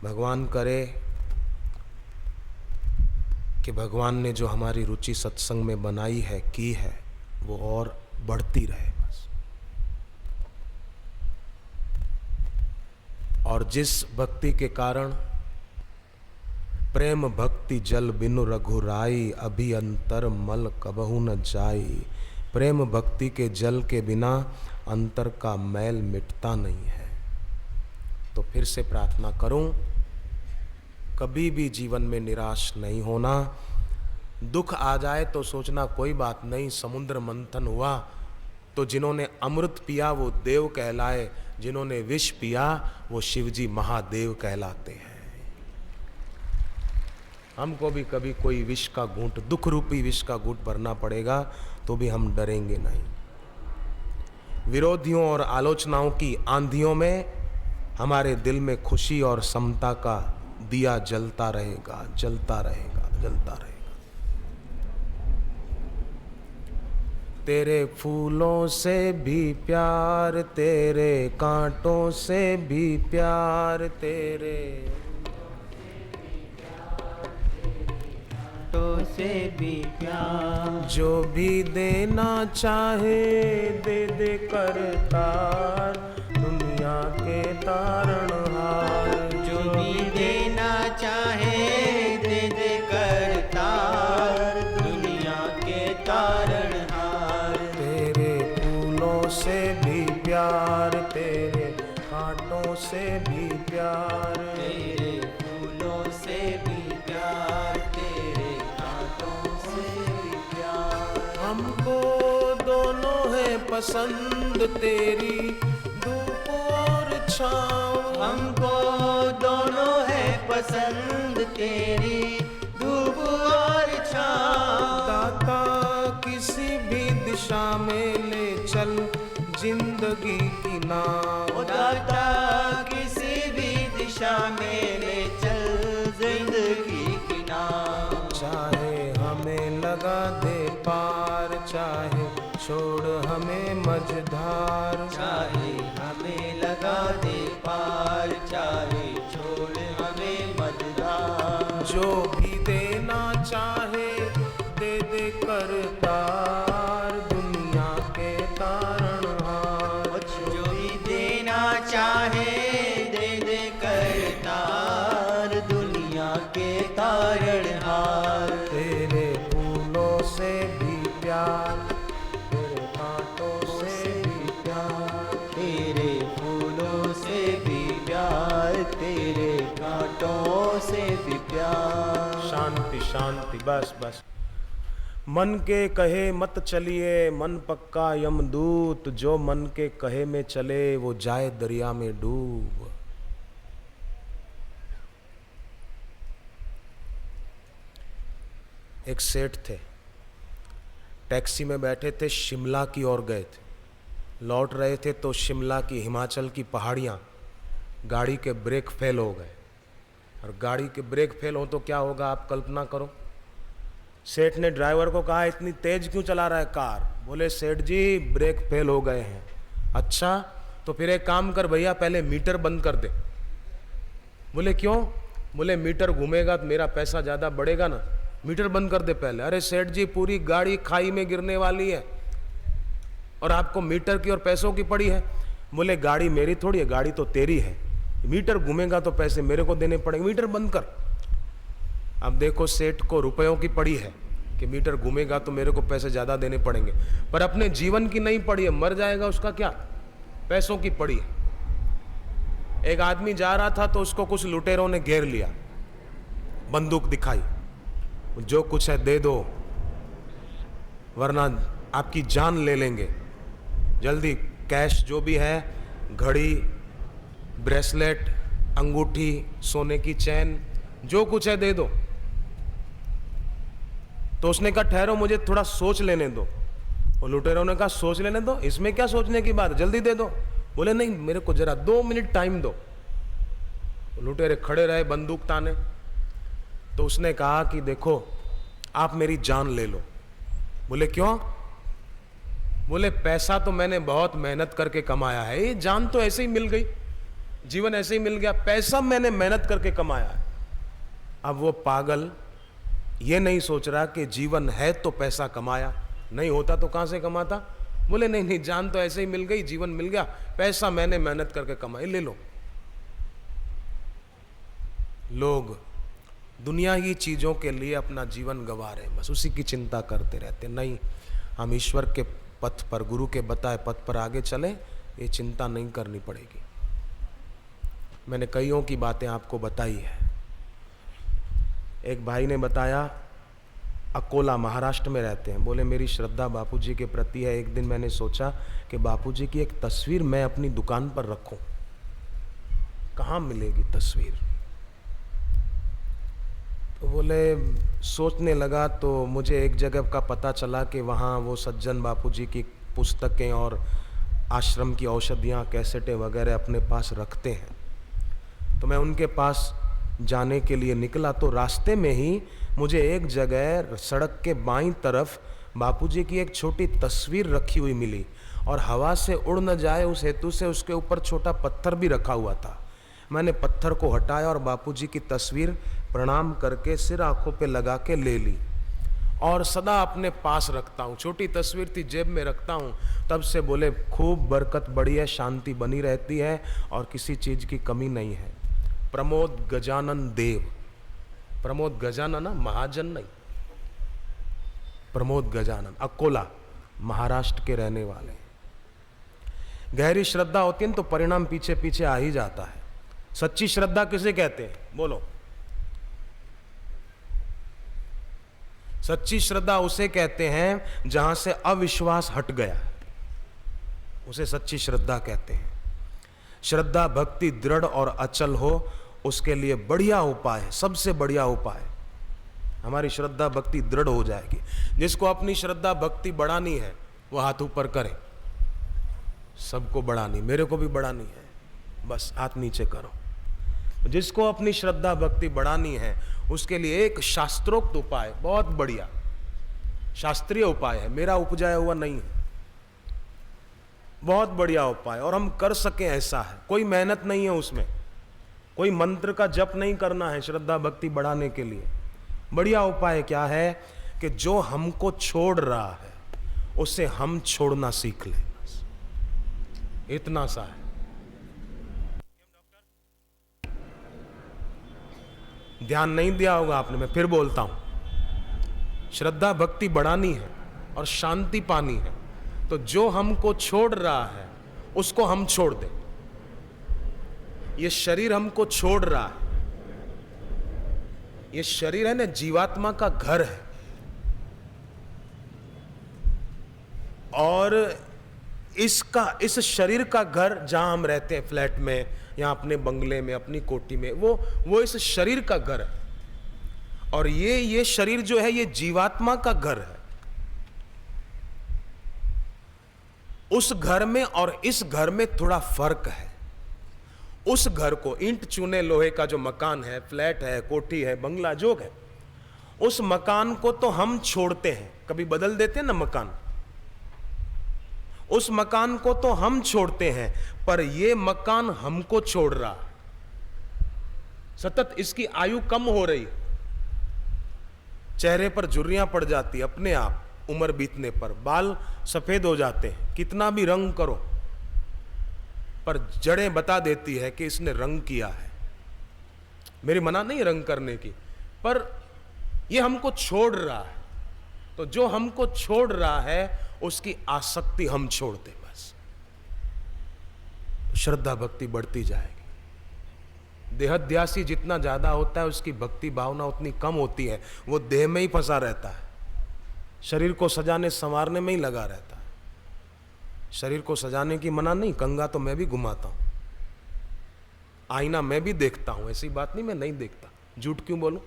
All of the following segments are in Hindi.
भगवान करे कि भगवान ने जो हमारी रुचि सत्संग में बनाई है, की है, वो और बढ़ती रहे बस। और जिस भक्ति के कारण प्रेम भक्ति जल बिनु रघुराई, अभी अंतर मल कबहु न जाई। प्रेम भक्ति के जल के बिना अंतर का मैल मिटता नहीं है। तो फिर से प्रार्थना करूं, कभी भी जीवन में निराश नहीं होना। दुख आ जाए तो सोचना कोई बात नहीं, समुद्र मंथन हुआ तो जिन्होंने अमृत पिया वो देव कहलाए, जिन्होंने विष पिया वो शिवजी महादेव कहलाते हैं। हमको भी कभी कोई विष का घूंट, दुख रूपी विष का घूंट भरना पड़ेगा तो भी हम डरेंगे नहीं। विरोधियों और आलोचनाओं की आंधियों में हमारे दिल में खुशी और समता का दिया जलता रहेगा, जलता रहेगा, जलता रहेगा। तेरे फूलों से भी प्यार, तेरे कांटों से भी प्यार, तेरे कांटों से भी प्यार। जो भी देना चाहे दे दे करतार, दुनिया के तारणहार। जो भी देना चाहे दे दे करतार, दुनिया के तारणहार। तेरे फूलों से भी प्यार, तेरे कांटों से भी प्यार, तेरे फूलों से भी प्यार, तेरे कांटों से भी प्यार। हमको दोनों है पसंद तेरी धूप और छाँव। हमको दोनों है पसंद तेरी धूप और छाँव। दाता किसी भी दिशा में ले चल जिंदगी की नाव। ओ दाता किसी भी दिशा में ले चल जिंदगी की नाव। चाहे हमें लगा दे पार, चाहे छोड़ हमें मझधार। चाहे हमें लगा दे पार, चाहे छोड़ हमें मझधार। जो भी देना चाहे दे दे करतार, दुनिया के तारणहार। जो भी देना चाहे दे दे करतार, दुनिया के तारणहार। तेरे फूलों से भी प्यार, तेरे कांटों से भी प्यार, तेरे फूलों से भी प्यार, तेरे कांटों से भी प्यार। शांति शांति, बस बस। मन के कहे मत चलिए, मन पक्का यमदूत। जो मन के कहे में चले वो जाए दरिया में डूब। एक सेठ थे, टैक्सी में बैठे थे, शिमला की ओर गए थे। लौट रहे थे तो शिमला की, हिमाचल की पहाड़ियाँ, गाड़ी के ब्रेक फेल हो गए। और गाड़ी के ब्रेक फेल हो तो क्या होगा आप कल्पना करो। सेठ ने ड्राइवर को कहा इतनी तेज क्यों चला रहा है कार। बोले सेठ जी ब्रेक फेल हो गए हैं। अच्छा तो फिर एक काम कर भैया, पहले मीटर बंद कर दे। बोले क्यों। बोले मीटर घूमेगा तो मेरा पैसा ज़्यादा बढ़ेगा ना, मीटर बंद कर दे पहले। अरे सेठ जी पूरी गाड़ी खाई में गिरने वाली है और आपको मीटर की और पैसों की पड़ी है। बोले गाड़ी मेरी थोड़ी है, गाड़ी तो तेरी है, मीटर घूमेगा तो पैसे मेरे को देने पड़ेंगे, मीटर बंद कर। अब देखो सेठ को रुपयों की पड़ी है कि मीटर घूमेगा तो मेरे को पैसे ज़्यादा देने पड़ेंगे, पर अपने जीवन की नहीं पड़ी है, मर जाएगा उसका क्या, पैसों की पड़ी है। एक आदमी जा रहा था तो उसको कुछ लुटेरों ने घेर लिया, बंदूक दिखाई, जो कुछ है दे दो वरना आपकी जान ले लेंगे, जल्दी कैश जो भी है, घड़ी, ब्रेसलेट, अंगूठी, सोने की चैन, जो कुछ है दे दो। तो उसने कहा ठहरो मुझे थोड़ा सोच लेने दो। और लुटेरों ने कहा सोच लेने दो, इसमें क्या सोचने की बात, जल्दी दे दो। बोले नहीं मेरे को जरा 2 मिनट टाइम दो। लुटेरे खड़े रहे बंदूक ताने। तो उसने कहा कि देखो आप मेरी जान ले लो। बोले क्यों। बोले पैसा तो मैंने बहुत मेहनत करके कमाया है, ये जान तो ऐसे ही मिल गई। जीवन ऐसे ही मिल गया, पैसा मैंने मेहनत करके कमाया है। अब वो पागल ये नहीं सोच रहा कि जीवन है तो पैसा कमाया, नहीं होता तो कहां से कमाता। बोले नहीं नहीं, जान तो ऐसे ही मिल गई, जीवन मिल गया, पैसा मैंने मेहनत करके कमाई, ले लो। लोग दुनिया की चीजों के लिए अपना जीवन गंवा रहे हैं, बस उसी की चिंता करते रहते। नहीं, हम ईश्वर के पथ पर, गुरु के बताए पथ पर आगे चले, ये चिंता नहीं करनी पड़ेगी। मैंने कईयों की बातें आपको बताई है। एक भाई ने बताया, अकोला महाराष्ट्र में रहते हैं, बोले मेरी श्रद्धा बापूजी के प्रति है। एक दिन मैंने सोचा कि बापूजी की एक तस्वीर मैं अपनी दुकान पर रखूं, कहाँ मिलेगी तस्वीर। तो बोले सोचने लगा तो मुझे एक जगह का पता चला कि वहाँ वो सज्जन बापूजी की पुस्तकें और आश्रम की औषधियाँ, कैसेटें वगैरह अपने पास रखते हैं। तो मैं उनके पास जाने के लिए निकला तो रास्ते में ही मुझे एक जगह सड़क के बाईं तरफ बापूजी की एक छोटी तस्वीर रखी हुई मिली, और हवा से उड़ न जाए उस हेतु से उसके ऊपर छोटा पत्थर भी रखा हुआ था। मैंने पत्थर को हटाया और बापूजी की तस्वीर प्रणाम करके सिर आंखों पे लगा के ले ली, और सदा अपने पास रखता हूँ। छोटी तस्वीर थी, जेब में रखता हूँ। तब से बोले खूब बरकत बढ़ी है, शांति बनी रहती है और किसी चीज़ की कमी नहीं है। प्रमोद गजानन देव, प्रमोद गजानन महाजन नहीं, प्रमोद गजानन, अकोला महाराष्ट्र के रहने वाले। गहरी श्रद्धा होती है ना तो परिणाम पीछे पीछे आ ही जाता है। सच्ची श्रद्धा किसे कहते हैं, बोलो। सच्ची श्रद्धा उसे कहते हैं जहां से अविश्वास हट गया, उसे सच्ची श्रद्धा कहते हैं। श्रद्धा भक्ति दृढ़ और अचल हो, उसके लिए बढ़िया उपाय है, सबसे बढ़िया उपाय। हमारी श्रद्धा भक्ति दृढ़ हो जाएगी। जिसको अपनी श्रद्धा भक्ति बढ़ानी है वो हाथ ऊपर करे। सबको बढ़ानी, मेरे को भी बढ़ानी है, बस हाथ नीचे करो। जिसको अपनी श्रद्धा भक्ति बढ़ानी है उसके लिए एक शास्त्रोक्त उपाय, बहुत बढ़िया शास्त्रीय उपाय है, मेरा उपजाया हुआ नहीं है, बहुत बढ़िया उपाय, और हम कर सकें ऐसा है। कोई मेहनत नहीं है उसमें, कोई मंत्र का जप नहीं करना है श्रद्धा भक्ति बढ़ाने के लिए। बढ़िया उपाय क्या है कि जो हमको छोड़ रहा है उसे हम छोड़ना सीख लें, बस इतना सा है। ध्यान नहीं दिया होगा आपने, मैं फिर बोलता हूं। श्रद्धा भक्ति बढ़ानी है और शांति पानी है तो जो हमको छोड़ रहा है उसको हम छोड़ दें। ये शरीर हमको छोड़ रहा है, ये शरीर है ना जीवात्मा का घर है, और इस शरीर का घर जहां हम रहते हैं, फ्लैट में या अपने बंगले में, अपनी कोठी में, वो इस शरीर का घर है। और ये शरीर जो है ये जीवात्मा का घर है। उस घर में और इस घर में थोड़ा फर्क है। उस घर को, ईंट चूने लोहे का जो मकान है, फ्लैट है, कोठी है, बंगला जो है, उस मकान को तो हम छोड़ते हैं, कभी बदल देते हैं ना मकान, उस मकान को तो हम छोड़ते हैं, पर यह मकान हमको छोड़ रहा है। सतत इसकी आयु कम हो रही, चेहरे पर झुर्रियां पड़ जाती अपने आप, उम्र बीतने पर बाल सफेद हो जाते हैं, कितना भी रंग करो, पर जड़ें बता देती है कि इसने रंग किया है। मेरी मना नहीं रंग करने की, पर यह हमको छोड़ रहा है। तो जो हमको छोड़ रहा है उसकी आसक्ति हम छोड़ दें, बस श्रद्धा भक्ति बढ़ती जाएगी। देहाध्यासी जितना ज्यादा होता है उसकी भक्ति भावना उतनी कम होती है, वो देह में ही फंसा रहता है, शरीर को सजाने संवारने में ही लगा रहता है। शरीर को सजाने की मना नहीं, कंघा तो मैं भी घुमाता हूं, आईना मैं भी देखता हूं, ऐसी बात नहीं मैं नहीं देखता, झूठ क्यों बोलूं।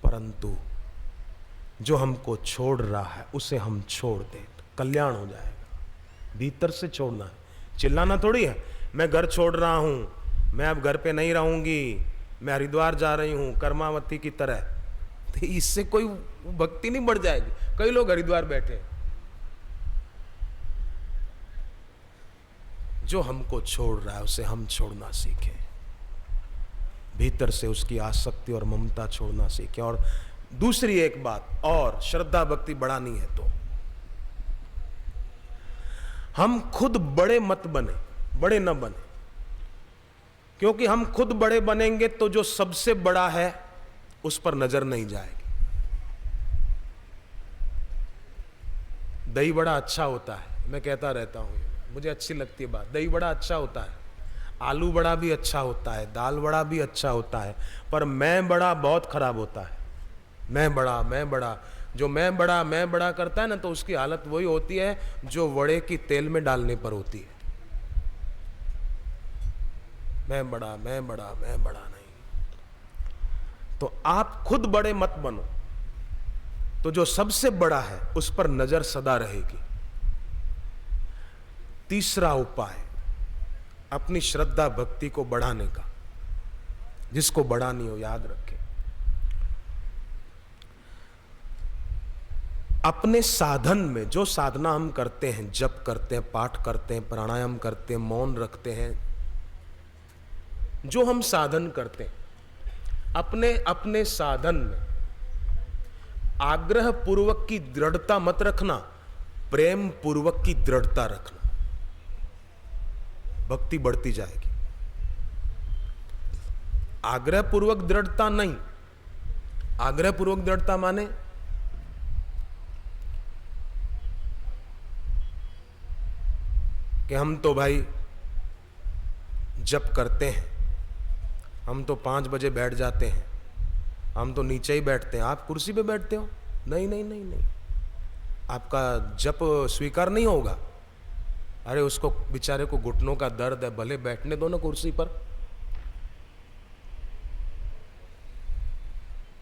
परंतु जो हमको छोड़ रहा है उसे हम छोड़ दें तो कल्याण हो जाएगा। भीतर से छोड़ना है, चिल्लाना थोड़ी है मैं घर छोड़ रहा हूं, मैं अब घर पे नहीं रहूंगी, मैं हरिद्वार जा रही हूं कर्मावती की तरह, तो इससे कोई भक्ति नहीं बढ़ जाएगी। कई लोग हरिद्वार बैठे, जो हमको छोड़ रहा है उसे हम छोड़ना सीखें, भीतर से उसकी आसक्ति और ममता छोड़ना सीखें। और दूसरी एक बात और, श्रद्धा भक्ति बढ़ानी है तो हम खुद बड़े मत बने, बड़े न बने, क्योंकि हम खुद बड़े बनेंगे तो जो सबसे बड़ा है उस पर नजर नहीं जाएगी। दही बड़ा अच्छा होता है, मैं कहता रहता हूं, मुझे अच्छी लगती है बात, दही बड़ा अच्छा होता है, आलू बड़ा भी अच्छा होता है, दाल बड़ा भी अच्छा होता है, पर मैं बड़ा बहुत खराब होता है। मैं बड़ा जो मैं बड़ा करता है ना, तो उसकी हालत वही होती है जो वड़े की तेल में डालने पर होती है। मैं बड़ा नहीं। तो आप खुद बड़े मत बनो, तो जो सबसे बड़ा है उस पर नजर सदा रहेगी। तीसरा उपाय अपनी श्रद्धा भक्ति को बढ़ाने का, जिसको बढ़ानी हो याद रखें, अपने साधन में जो साधना हम करते हैं, जप करते हैं, पाठ करते हैं, प्राणायाम करते हैं, मौन रखते हैं, जो हम साधन करते हैं, अपने साधन में आग्रह पूर्वक की दृढ़ता मत रखना, प्रेम पूर्वक की दृढ़ता रखना, भक्ति बढ़ती जाएगी। आग्रह पूर्वक दृढ़ता नहीं, आग्रह पूर्वक दृढ़ता माने कि हम तो भाई जप करते हैं, हम तो 5 बजे बैठ जाते हैं, हम तो नीचे ही बैठते हैं, आप कुर्सी पे बैठते हो, नहीं, आपका जप स्वीकार नहीं होगा। अरे उसको बेचारे को घुटनों का दर्द है, भले बैठने दो ना कुर्सी पर।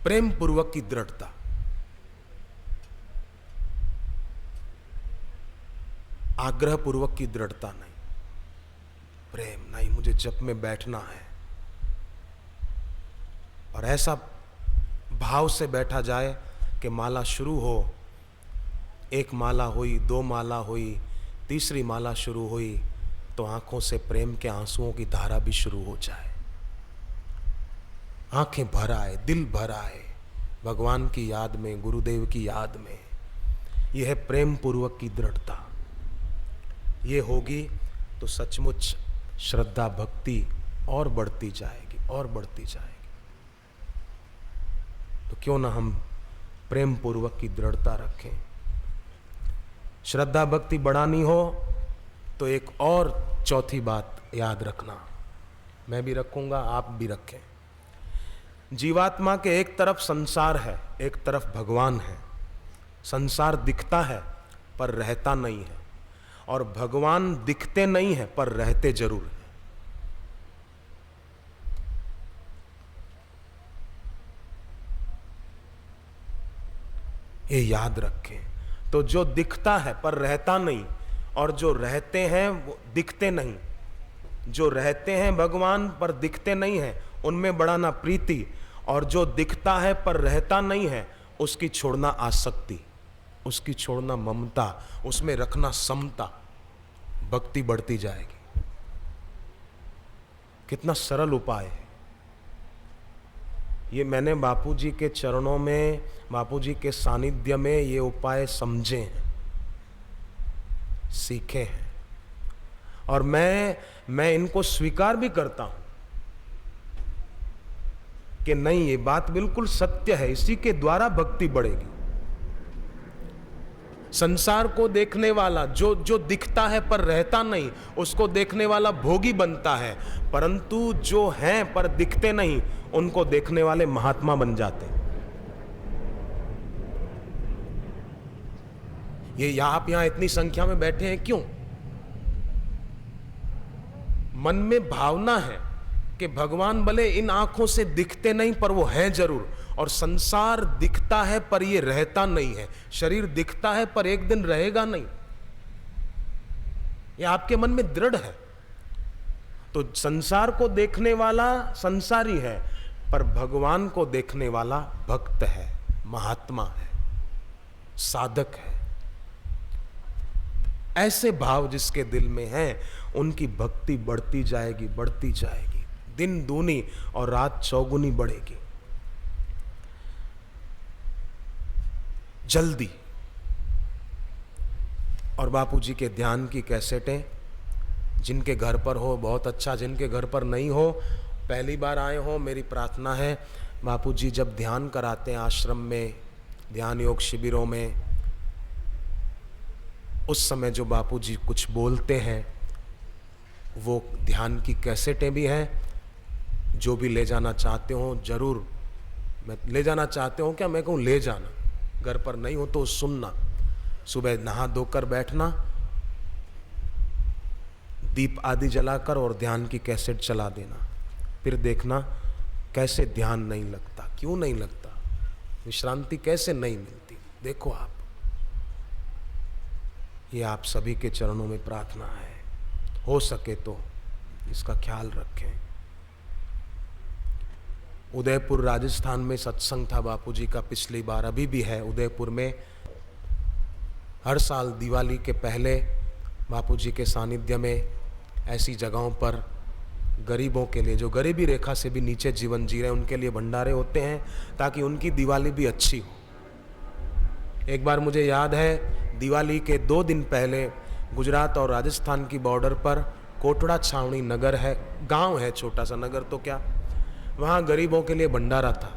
प्रेम पूर्वक की दृढ़ता, आग्रह पूर्वक की दृढ़ता नहीं, प्रेम नहीं, मुझे जप में बैठना है, और ऐसा भाव से बैठा जाए कि माला शुरू हो, 1 माला हुई, 2 माला हुई, तीसरी माला शुरू हुई तो आंखों से प्रेम के आंसुओं की धारा भी शुरू हो जाए, आंखें भर आए, दिल भर आए भगवान की याद में, गुरुदेव की याद में। यह है प्रेम पूर्वक की दृढ़ता। ये होगी तो सचमुच श्रद्धा भक्ति और बढ़ती जाएगी और बढ़ती जाएगी। तो क्यों ना हम प्रेम पूर्वक की दृढ़ता रखें। श्रद्धा भक्ति बढ़ानी हो तो एक और चौथी बात याद रखना, मैं भी रखूंगा, आप भी रखें। जीवात्मा के एक तरफ संसार है, एक तरफ भगवान है। संसार दिखता है पर रहता नहीं है, और भगवान दिखते नहीं है पर रहते जरूर है। ये याद रखें। तो जो दिखता है पर रहता नहीं, और जो रहते हैं वो दिखते नहीं, जो रहते हैं भगवान पर दिखते नहीं हैं, उनमें बढ़ाना प्रीति, और जो दिखता है पर रहता नहीं है उसकी छोड़ना आसक्ति, उसकी छोड़ना ममता, उसमें रखना समता। भक्ति बढ़ती जाएगी। कितना सरल उपाय है ये। मैंने बापूजी के चरणों में, बापूजी के सानिध्य में ये उपाय समझे हैं, सीखे हैं, और मैं इनको स्वीकार भी करता हूं कि नहीं, ये बात बिल्कुल सत्य है। इसी के द्वारा भक्ति बढ़ेगी। संसार को देखने वाला जो दिखता है पर रहता नहीं, उसको देखने वाला भोगी बनता है, परंतु जो हैं पर दिखते नहीं, उनको देखने वाले महात्मा बन जाते हैं। ये आप यहां इतनी संख्या में बैठे हैं क्यों? मन में भावना है कि भगवान भले इन आंखों से दिखते नहीं पर वो हैं जरूर, और संसार दिखता है पर ये रहता नहीं है, शरीर दिखता है पर एक दिन रहेगा नहीं, ये आपके मन में दृढ़ है। तो संसार को देखने वाला संसारी है, पर भगवान को देखने वाला भक्त है, महात्मा है, साधक है। ऐसे भाव जिसके दिल में हैं उनकी भक्ति बढ़ती जाएगी, बढ़ती जाएगी, दिन दूनी और रात चौगुनी बढ़ेगी। जल्दी। और बापूजी के ध्यान की कैसेटें जिनके घर पर हो बहुत अच्छा, जिनके घर पर नहीं हो, पहली बार आए हो, मेरी प्रार्थना है बापूजी जब ध्यान कराते हैं आश्रम में, ध्यान योग शिविरों में, उस समय जो बापूजी कुछ बोलते हैं वो ध्यान की कैसेटें भी हैं। जो भी ले जाना चाहते हो जरूर, मैं ले जाना चाहते हो क्या, मैं कहूँ ले जाना, घर पर नहीं हो तो सुनना। सुबह नहा धोकर बैठना, दीप आदि जलाकर और ध्यान की कैसेट चला देना, फिर देखना कैसे ध्यान नहीं लगता, क्यों नहीं लगता, विश्रांति कैसे नहीं मिलती। देखो आप, ये आप सभी के चरणों में प्रार्थना है, हो सके तो इसका ख्याल रखें। उदयपुर राजस्थान में सत्संग था बापूजी का पिछली बार, अभी भी है उदयपुर में। हर साल दिवाली के पहले बापूजी के सानिध्य में ऐसी जगहों पर गरीबों के लिए, जो गरीबी रेखा से भी नीचे जीवन जी रहे हैं, उनके लिए भंडारे होते हैं ताकि उनकी दिवाली भी अच्छी हो। एक बार मुझे याद है दिवाली के 2 दिन पहले गुजरात और राजस्थान की बॉर्डर पर कोटड़ा छावनी नगर है, गांव है, छोटा सा नगर तो क्या, वहाँ गरीबों के लिए भंडारा था।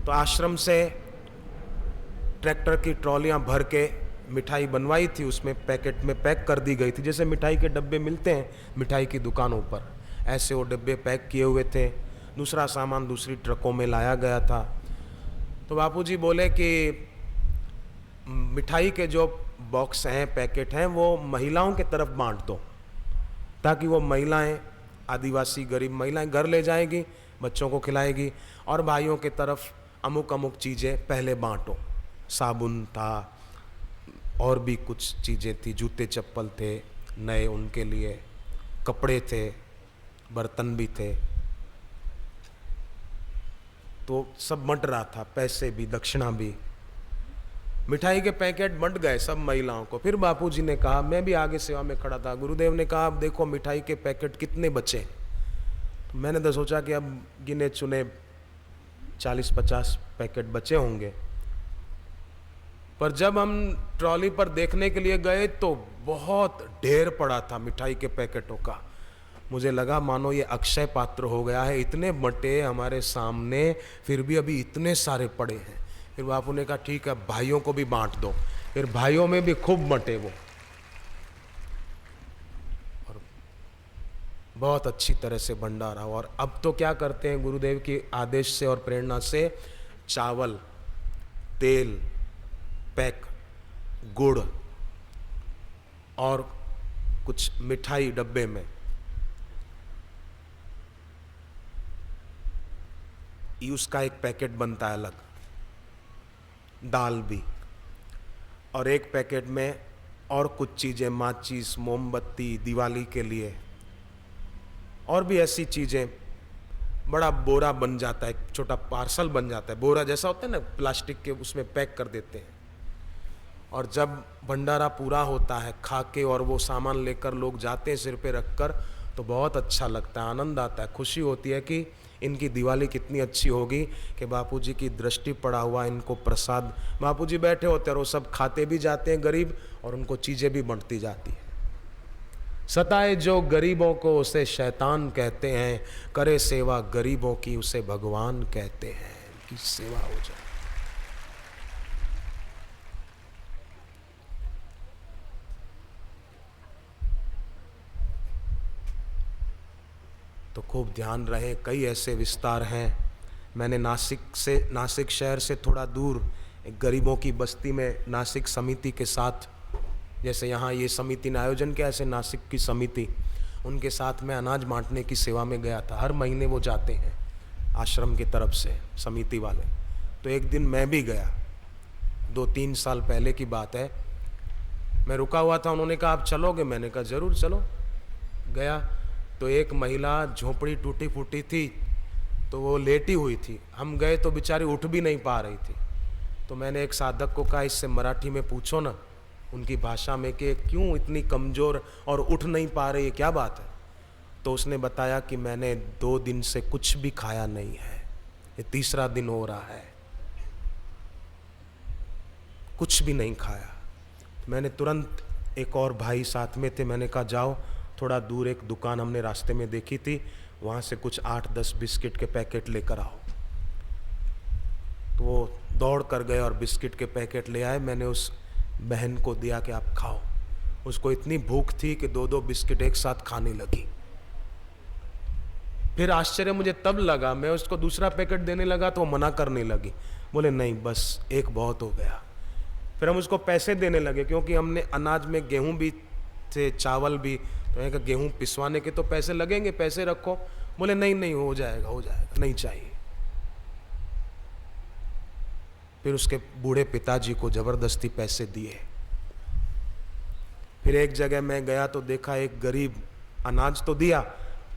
तो आश्रम से ट्रैक्टर की ट्रॉलियाँ भर के मिठाई बनवाई थी, उसमें पैकेट में पैक कर दी गई थी, जैसे मिठाई के डब्बे मिलते हैं मिठाई की दुकानों पर, ऐसे वो डब्बे पैक किए हुए थे। दूसरा सामान दूसरी ट्रकों में लाया गया था। तो बापूजी बोले कि मिठाई के जो बॉक्स हैं, पैकेट हैं, वो महिलाओं के तरफ बांट दो, ताकि वो महिलाएं, आदिवासी गरीब महिलाएं घर ले जाएगी, बच्चों को खिलाएगी, और भाइयों के तरफ अमुक अमुक चीज़ें पहले बांटो। साबुन था और भी कुछ चीज़ें थी, जूते चप्पल थे नए उनके लिए, कपड़े थे, बर्तन भी थे, तो सब बंट रहा था, पैसे भी, दक्षिणा भी। मिठाई के पैकेट बंट गए सब महिलाओं को। फिर बापूजी ने कहा, मैं भी आगे सेवा में खड़ा था, गुरुदेव ने कहा अब देखो मिठाई के पैकेट कितने बचे। तो मैंने तो सोचा कि अब गिने चुने 40-50 पैकेट बचे होंगे, पर जब हम ट्रॉली पर देखने के लिए गए तो बहुत ढेर पड़ा था मिठाई के पैकेटों का। मुझे लगा मानो ये अक्षय पात्र हो गया है, इतने बंटे हमारे सामने, फिर भी अभी इतने सारे पड़े हैं। फिर बापू ने कहा ठीक है भाइयों को भी बांट दो। फिर भाइयों में भी खूब बंटे वो, और बहुत अच्छी तरह से भंडारा हुआ। और अब तो क्या करते हैं गुरुदेव के आदेश से और प्रेरणा से, चावल, तेल पैक, गुड़ और कुछ मिठाई डब्बे में, उसका एक पैकेट बनता है अलग, दाल भी, और एक पैकेट में और कुछ चीज़ें, माचिस, मोमबत्ती, दिवाली के लिए, और भी ऐसी चीज़ें। बड़ा बोरा बन जाता है, एक छोटा पार्सल बन जाता है, बोरा जैसा होता है ना प्लास्टिक के, उसमें पैक कर देते हैं। और जब भंडारा पूरा होता है खा के और वो सामान लेकर लोग जाते हैं सिर पे रखकर, तो बहुत अच्छा लगता है, आनंद आता है, खुशी होती है कि इनकी दिवाली कितनी अच्छी होगी कि बापूजी की दृष्टि पड़ा हुआ इनको प्रसाद। बापूजी बैठे होते हैं और वो सब खाते भी जाते हैं गरीब, और उनको चीज़ें भी बंटती जाती है। सताए जो गरीबों को उसे शैतान कहते हैं, करे सेवा गरीबों की उसे भगवान कहते हैं। कि सेवा हो जाए। तो खूब ध्यान रहे। कई ऐसे विस्तार हैं। मैंने नासिक शहर से थोड़ा दूर एक गरीबों की बस्ती में नासिक समिति के साथ, जैसे यहाँ ये समिति ने आयोजन किया, ऐसे नासिक की समिति, उनके साथ मैं अनाज बांटने की सेवा में गया था। हर महीने वो जाते हैं आश्रम की तरफ से, समिति वाले। तो एक दिन मैं भी गया, 2-3 साल पहले की बात है। मैं रुका हुआ था, उन्होंने कहा आप चलोगे? मैंने कहा ज़रूर चलो। गया तो एक महिला झोपड़ी टूटी फूटी थी, तो वो लेटी हुई थी। हम गए तो बेचारी उठ भी नहीं पा रही थी। तो मैंने एक साधक को कहा इससे मराठी में पूछो ना। उनकी भाषा में कि क्यों इतनी कमज़ोर और उठ नहीं पा रही है, क्या बात है? तो उसने बताया कि मैंने 2 दिन से कुछ भी खाया नहीं है, ये तीसरा दिन हो रहा है, कुछ भी नहीं खाया। मैंने तुरंत, एक और भाई साथ में थे, मैंने कहा जाओ थोड़ा दूर एक दुकान हमने रास्ते में देखी थी, वहाँ से कुछ 8-10 बिस्किट के पैकेट लेकर आओ। तो वो दौड़ कर गए और बिस्किट के पैकेट ले आए। मैंने उस बहन को दिया कि आप खाओ। उसको इतनी भूख थी कि 2-2 बिस्किट एक साथ खाने लगी। फिर आश्चर्य मुझे तब लगा, मैं उसको दूसरा पैकेट देने लगा तो वो मना करने लगी, बोले नहीं बस एक बहुत हो गया। फिर हम उसको पैसे देने लगे, क्योंकि हमने अनाज में गेहूं भी थे, चावल भी, तो मैंने कहा गेहूं पिसवाने के तो पैसे लगेंगे, पैसे रखो। बोले नहीं नहीं हो जाएगा, हो जाएगा, नहीं चाहिए। फिर उसके बूढ़े पिताजी को जबरदस्ती पैसे दिए। फिर एक जगह मैं गया तो देखा एक गरीब, अनाज तो दिया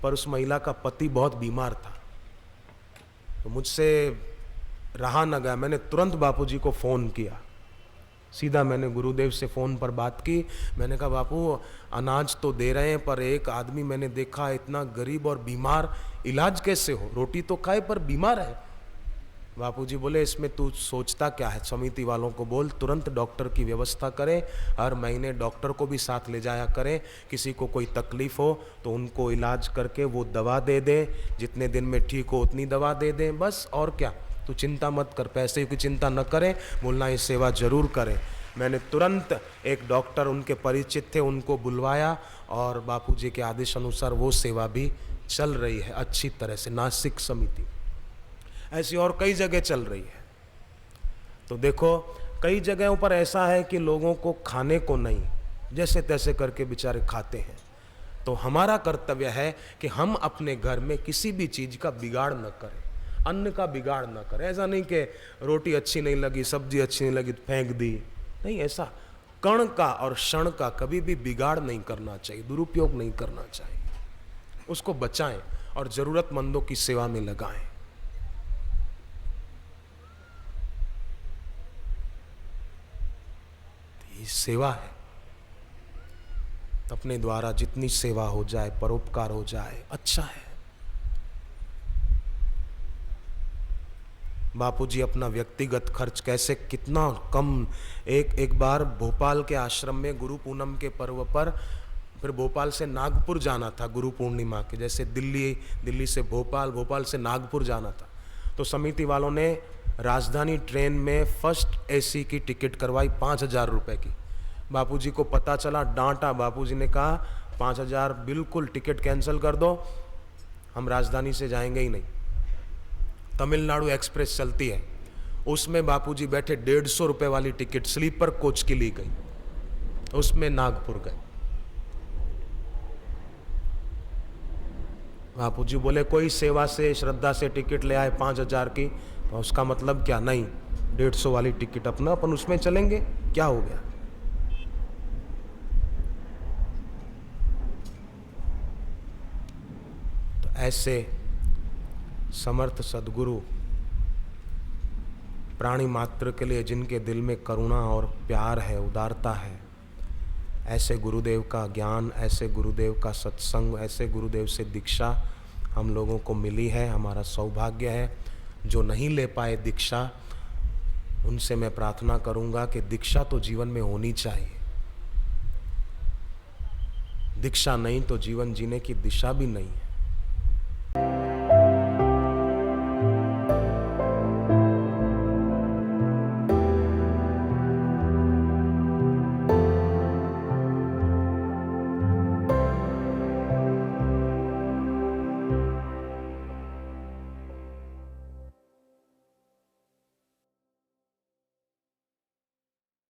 पर उस महिला का पति बहुत बीमार था। तो मुझसे रहा न गया, मैंने तुरंत बापूजी को फ़ोन किया। सीधा मैंने गुरुदेव से फ़ोन पर बात की। मैंने कहा बापू अनाज तो दे रहे हैं पर एक आदमी मैंने देखा इतना गरीब और बीमार, इलाज कैसे हो? रोटी तो खाए पर बीमार है। बापूजी बोले इसमें तू सोचता क्या है, समिति वालों को बोल तुरंत डॉक्टर की व्यवस्था करें, हर महीने डॉक्टर को भी साथ ले जाया करें, किसी को कोई तकलीफ़ हो तो उनको इलाज करके वो दवा दे दें, जितने दिन में ठीक हो उतनी दवा दे दें, बस। और क्या, तू चिंता मत कर, पैसे की चिंता न करें, बोलना ये सेवा ज़रूर करें। मैंने तुरंत एक डॉक्टर उनके परिचित थे उनको बुलवाया और बापूजी के आदेश अनुसार वो सेवा भी चल रही है अच्छी तरह से। नासिक समिति ऐसी और कई जगह चल रही है। तो देखो कई जगहों पर ऐसा है कि लोगों को खाने को नहीं, जैसे तैसे करके बेचारे खाते हैं। तो हमारा कर्तव्य है कि हम अपने घर में किसी भी चीज़ का बिगाड़ न करें, अन्न का बिगाड़ न करें। ऐसा नहीं कि रोटी अच्छी नहीं लगी, सब्जी अच्छी नहीं लगी तो फेंक दी, नहीं, ऐसा कण का और क्षण का कभी भी बिगाड़ नहीं करना चाहिए, दुरुपयोग नहीं करना चाहिए। उसको बचाएं और ज़रूरतमंदों की सेवा में लगाएं। ये सेवा है। अपने द्वारा जितनी सेवा हो जाए, परोपकार हो जाए, अच्छा है। बापूजी अपना व्यक्तिगत खर्च कैसे कितना कम, एक बार भोपाल के आश्रम में गुरु पूनम के पर्व पर, फिर भोपाल से नागपुर जाना था गुरु पूर्णिमा के, जैसे दिल्ली से भोपाल, भोपाल से नागपुर जाना था। तो समिति वालों ने राजधानी ट्रेन में फर्स्ट एसी की टिकट करवाई 5,000 रुपये की। बापूजी को पता चला, डांटा। बापूजी ने कहा 5,000 बिल्कुल टिकट कैंसिल कर दो, हम राजधानी से जाएंगे ही नहीं। तमिलनाडु एक्सप्रेस चलती है, उसमें बापूजी बैठे 150 रुपये वाली टिकट स्लीपर कोच की ली गई, उसमें नागपुर गए। बापूजी बोले कोई सेवा से श्रद्धा से टिकट ले आए 5,000 की, तो उसका मतलब क्या? नहीं, 150 वाली टिकट अपना अपन उसमें चलेंगे, क्या हो गया? तो ऐसे समर्थ सद्गुरु प्राणी मात्र के लिए जिनके दिल में करुणा और प्यार है, उदारता है, ऐसे गुरुदेव का ज्ञान, ऐसे गुरुदेव का सत्संग, ऐसे गुरुदेव से दीक्षा हम लोगों को मिली है। हमारा सौभाग्य है। जो नहीं ले पाए दीक्षा, उनसे मैं प्रार्थना करूंगा कि दीक्षा तो जीवन में होनी चाहिए। दीक्षा नहीं तो जीवन जीने की दिशा भी नहीं है।